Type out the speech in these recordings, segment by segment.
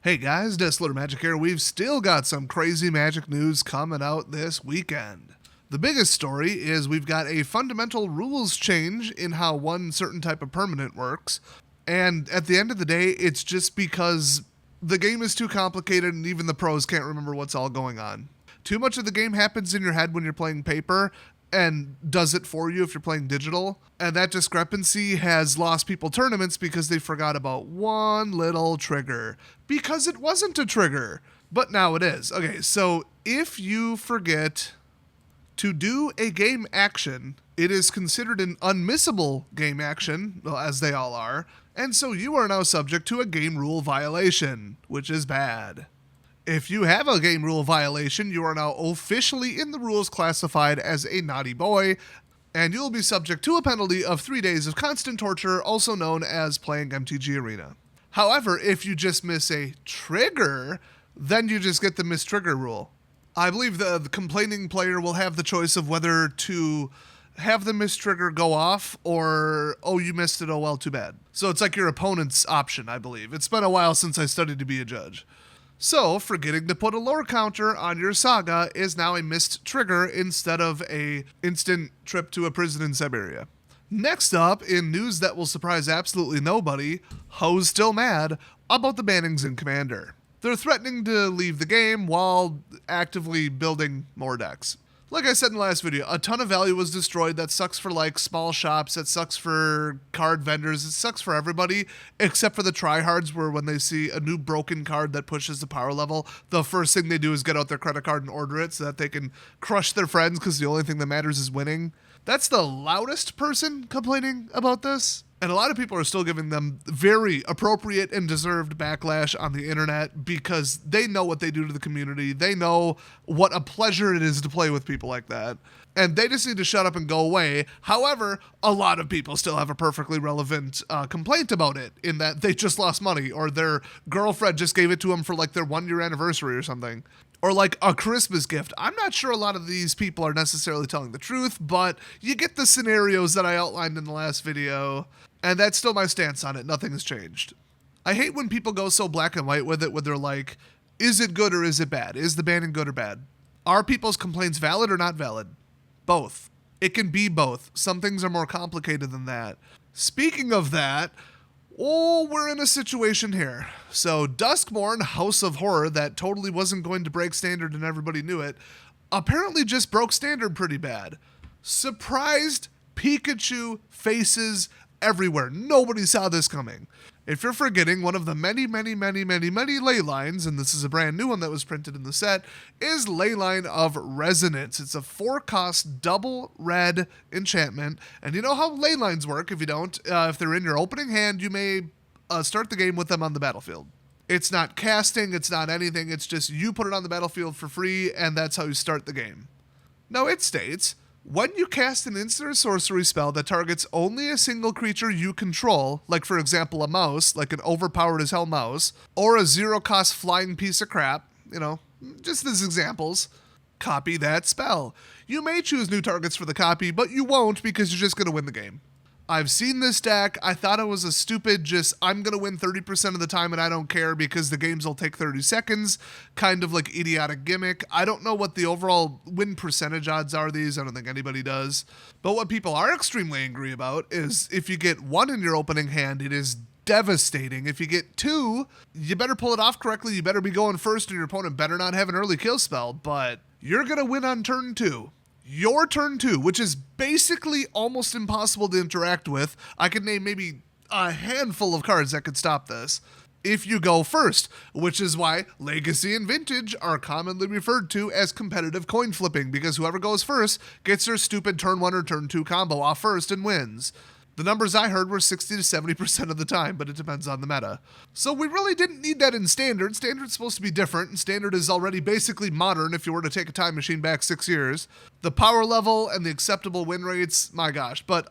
Hey guys, Distler Magic here. We've still got some crazy Magic news coming out this weekend. The biggest story is we've got a fundamental rules change in how one certain type of permanent works. And at the end of the day, it's just because the game is too complicated and even the pros can't remember what's all going on. Too much of the game happens in your head when you're playing paper and does it for you if you're playing digital. And that discrepancy has lost people tournaments because they forgot about one little trigger. Because it wasn't a trigger, but now it is. Okay, so if you forget to do a game action, it is considered an unmissable game action, well, as they all are, and so you are now subject to a game rule violation, which is bad. If you have a game rule violation, you are now officially in the rules classified as a naughty boy, and you'll be subject to a penalty of 3 days of constant torture, also known as playing MTG Arena. However, if you just miss a trigger, then you just get the miss trigger rule. I believe the complaining player will have the choice of whether to have the miss trigger go off or, oh, you missed it, oh well, too bad. So it's like your opponent's option, I believe. It's been a while since I studied to be a judge. So, forgetting to put a lore counter on your saga is now a missed trigger instead of a instant trip to a prison in Siberia. Next up, in news that will surprise absolutely nobody, Ho's still mad about the bannings in Commander. They're threatening to leave the game while actively building more decks. Like I said in the last video, a ton of value was destroyed. That sucks for like small shops, that sucks for card vendors, it sucks for everybody, except for the tryhards where when they see a new broken card that pushes the power level, the first thing they do is get out their credit card and order it so that they can crush their friends because the only thing that matters is winning. That's the loudest person complaining about this. And a lot of people are still giving them very appropriate and deserved backlash on the internet because they know what they do to the community. They know what a pleasure it is to play with people like that. And they just need to shut up and go away. However, a lot of people still have a perfectly relevant complaint about it in that they just lost money or their girlfriend just gave it to them for like their 1 year anniversary or something. Or like a Christmas gift. I'm not sure a lot of these people are necessarily telling the truth, but you get the scenarios that I outlined in the last video. And that's still my stance on it. Nothing has changed. I hate when people go so black and white with it, where they're like, is it good or is it bad? Is the banning good or bad? Are people's complaints valid or not valid? Both. It can be both. Some things are more complicated than that. Speaking of that, we're in a situation here. So Duskmourn, House of Horror, that totally wasn't going to break standard and everybody knew it, apparently just broke standard pretty bad. Surprised Pikachu faces everywhere. Nobody saw this coming. If you're forgetting, one of the many ley lines, and this is a brand new one that was printed in the set, is Leyline of Resonance. It's a 4-cost double red enchantment, and you know how ley lines work. If you don't, if they're in your opening hand, you may start the game with them on the battlefield. It's not casting, it's not anything, it's just you put it on the battlefield for free, and that's how you start the game. Now it states, when you cast an instant or sorcery spell that targets only a single creature you control, like for example a mouse, like an overpowered as hell mouse, or a 0-cost flying piece of crap, just as examples, copy that spell. You may choose new targets for the copy, but you won't because you're just going to win the game. I've seen this deck. I thought it was a stupid, I'm going to win 30% of the time and I don't care because the games will take 30 seconds, kind of like idiotic gimmick. I don't know what the overall win percentage odds are these. I don't think anybody does. But what people are extremely angry about is if you get 1 in your opening hand, it is devastating. If you get 2, you better pull it off correctly. You better be going first and your opponent better not have an early kill spell, but you're going to win on turn 2. Your turn 2, which is basically almost impossible to interact with. I could name maybe a handful of cards that could stop this. If you go first, which is why Legacy and Vintage are commonly referred to as competitive coin flipping, because whoever goes first gets their stupid turn 1 or turn 2 combo off first and wins. The numbers I heard were 60 to 70% of the time, but it depends on the meta. So we really didn't need that in Standard. Standard's supposed to be different, and Standard is already basically modern if you were to take a time machine back 6 years. The power level and the acceptable win rates, my gosh. But,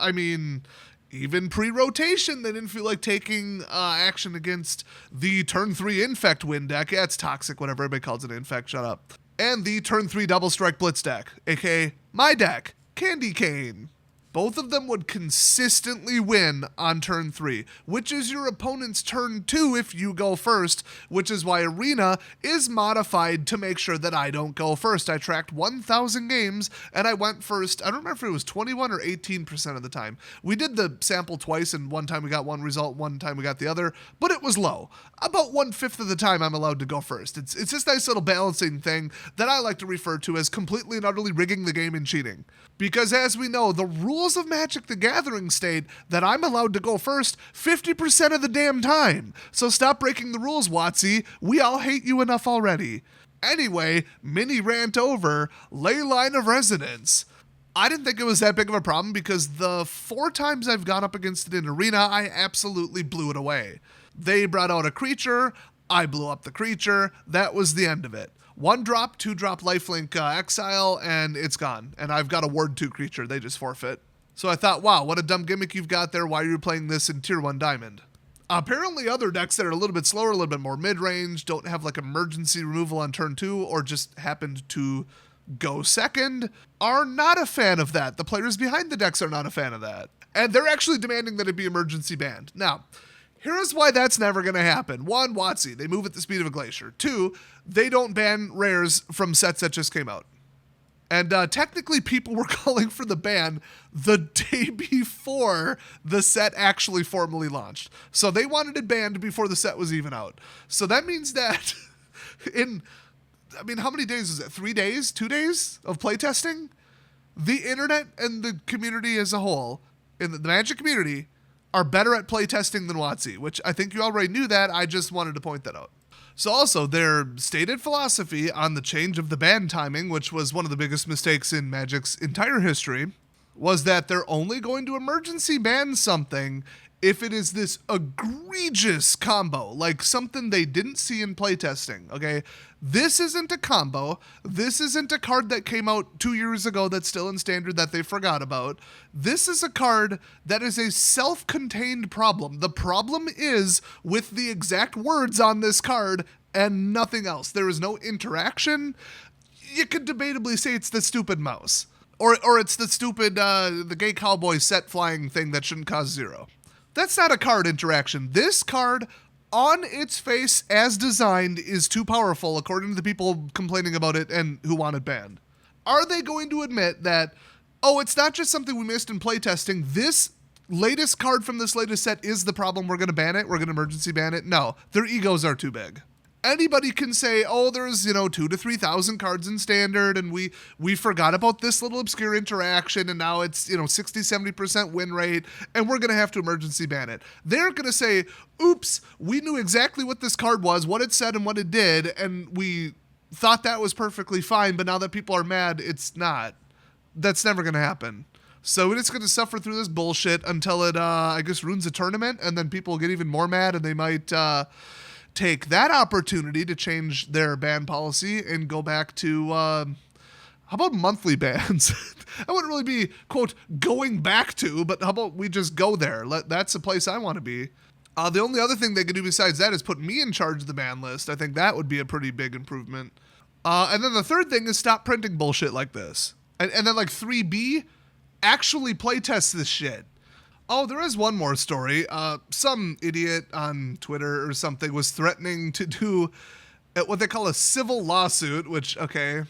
even pre-rotation, they didn't feel like taking action against the turn 3 Infect win deck. Yeah, it's toxic, whatever everybody calls it, Infect, shut up. And the turn 3 Double Strike Blitz deck, aka my deck, Candy Cane. both of them would consistently win on turn 3, which is your opponent's turn 2 if you go first, which is why Arena is modified to make sure that I don't go first. I tracked 1,000 games and I went first. I don't remember if it was 21 or 18% of the time. We did the sample twice, and one time we got one result, one time we got the other, but it was low. About 1/5 of the time I'm allowed to go first. It's this nice little balancing thing that I like to refer to as completely and utterly rigging the game and cheating. Because as we know, the rules of Magic the Gathering state that I'm allowed to go first 50% of the damn time. So stop breaking the rules, WotC. We all hate you enough already. Anyway, mini rant over, Ley Line of Resonance. I didn't think it was that big of a problem because the 4 times I've gone up against it in Arena, I absolutely blew it away. They brought out a creature, I blew up the creature, that was the end of it. 1-drop, 2-drop lifelink exile, and it's gone. And I've got a Ward 2 creature, they just forfeit. So I thought, wow, what a dumb gimmick you've got there, why are you playing this in Tier 1 Diamond? Apparently other decks that are a little bit slower, a little bit more mid-range, don't have like emergency removal on turn 2, or just happened to go second, are not a fan of that. The players behind the decks are not a fan of that. And they're actually demanding that it be emergency banned. Now, here's why that's never going to happen. 1, WotC, they move at the speed of a glacier. 2, they don't ban rares from sets that just came out. And technically people were calling for the ban the day before the set actually formally launched. So they wanted it banned before the set was even out. So that means that how many days is it? 3 days? 2 days of playtesting? The internet and the community as a whole, in the Magic community, are better at playtesting than WotC, which I think you already knew that. I just wanted to point that out. So also, their stated philosophy on the change of the ban timing, which was one of the biggest mistakes in Magic's entire history, was that they're only going to emergency ban something if it is this egregious combo, like something they didn't see in playtesting, okay? This isn't a combo. This isn't a card that came out 2 years ago that's still in Standard that they forgot about. This is a card that is a self-contained problem. The problem is with the exact words on this card and nothing else. There is no interaction. You could debatably say it's the stupid mouse. Or it's the stupid, the gay cowboy set flying thing that shouldn't cause 0. That's not a card interaction. This card, on its face as designed, is too powerful, according to the people complaining about it and who want it banned. Are they going to admit that, oh, it's not just something we missed in playtesting, this latest card from this latest set is the problem, we're going to ban it, we're going to emergency ban it? No, their egos are too big. Anybody can say, oh, there's, 2,000 to 3,000 cards in Standard, and we forgot about this little obscure interaction, and now it's, 60, 70% win rate, and we're going to have to emergency ban it. They're going to say, oops, we knew exactly what this card was, what it said, and what it did, and we thought that was perfectly fine, but now that people are mad, it's not. That's never going to happen. So it's going to suffer through this bullshit until it, ruins a tournament, and then people get even more mad, and they might take that opportunity to change their ban policy and go back to, how about monthly bans? I wouldn't really be, quote, going back to, but how about we just go there? That's the place I want to be. The only other thing they could do besides that is put me in charge of the ban list. I think that would be a pretty big improvement. And then the third thing is stop printing bullshit like this. And then 3B, actually playtest this shit. Oh, there is one more story. Some idiot on Twitter or something was threatening to do what they call a civil lawsuit, which, okay,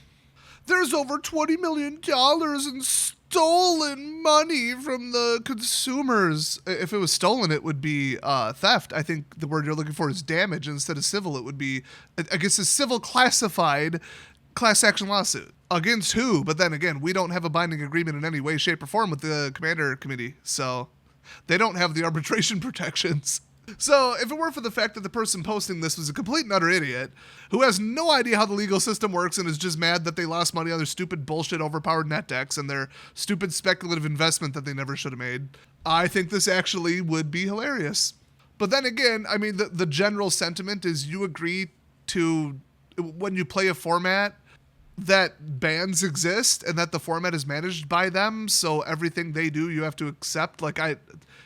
there's over $20 million in stolen money from the consumers. If it was stolen, it would be theft. I think the word you're looking for is damage instead of civil. It would be, I guess, a civil classified class action lawsuit. Against who? But then again, we don't have a binding agreement in any way, shape, or form with the Commander Committee, so they don't have the arbitration protections. So if it weren't for the fact that the person posting this was a complete and utter idiot who has no idea how the legal system works and is just mad that they lost money on their stupid bullshit overpowered net decks and their stupid speculative investment that they never should have made, I think this actually would be hilarious. But then again, I mean, the general sentiment is you agree to, when you play a format, that bans exist and that the format is managed by them, so everything they do you have to accept.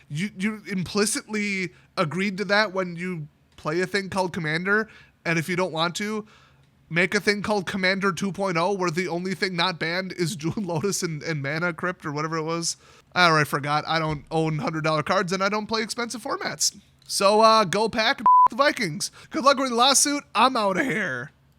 You implicitly agreed to that when you play a thing called Commander, and if you don't want to, make a thing called Commander 2.0 where the only thing not banned is Jewel Lotus and Mana Crypt or whatever it was. I already forgot. I don't own $100 cards and I don't play expensive formats. So go pack the Vikings. Good luck with the lawsuit. I'm out of here.